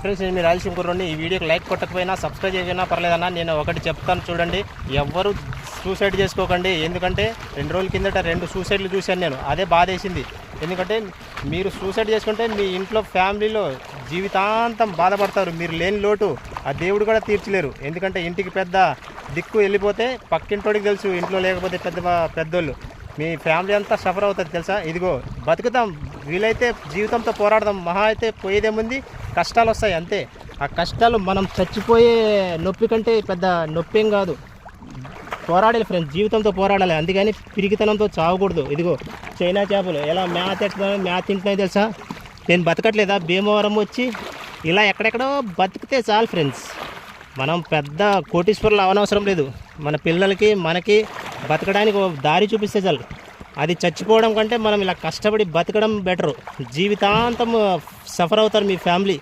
Friends, నేను మీ రాయలసీమ కుర్రోడిని. ఈ వీడియోకి లైక్ కొట్టకపోయినా సబ్స్క్రైబ్ చేయకపోయినా పర్లేదన్నా. నేను ఒకటి చెప్తాను చూడండి, ఎవ్వరు సూసైడ్ చేసుకోకండి. ఎందుకంటే 2 రోజుల కిందట 2 సూసైడ్లు చూశాను నేను. అదే బాధేసింది. ఎందుకంటే మీరు సూసైడ్ చేసుకుంటే మీ ఇంట్లో ఫ్యామిలీలో జీవితాంతం బాధపడతారు. మీరు లేని లోటు ఆ దేవుడు కూడా తీర్చలేరు. ఎందుకంటే ఇంటికి పెద్ద దిక్కు వెళ్ళిపోతే పక్కింటోడికి తెలుసు, ఇంట్లో లేకపోతే పెద్దోళ్ళు. మీ ఫ్యామిలీ అంతా సఫర్ అవుతుంది తెలుసా. ఇదిగో బతుకుతాం, వీలైతే జీవితంతో పోరాడదాం. మహా అయితే పోయేదేముంది, కష్టాలు వస్తాయి అంతే. ఆ కష్టాలు మనం చచ్చిపోయే నొప్పి కంటే పెద్ద నొప్పి ఏం కాదు. పోరాడాలి ఫ్రెండ్స్, జీవితంతో పోరాడాలి. అందుకని పిరికితనంతో చావకూడదు. ఇదిగో చైనా చేపలు ఎలా మ్యాథ్ తింటున్నాయి తెలుసా. నేను బతకట్లేదా? భీమవరం వచ్చి ఇలా ఎక్కడెక్కడో బతికితే చాలు ఫ్రెండ్స్. మనం పెద్ద కోటీశ్వరులు అవనవసరం లేదు. మన పిల్లలకి మనకి బతకడానికి దారి చూపిస్తే చాలు. అది చచ్చిపోవడం కంటే మనం ఇలా కష్టపడి బతకడం బెటరు. జీవితాంతం సఫర్ అవుతారు మీ ఫ్యామిలీ.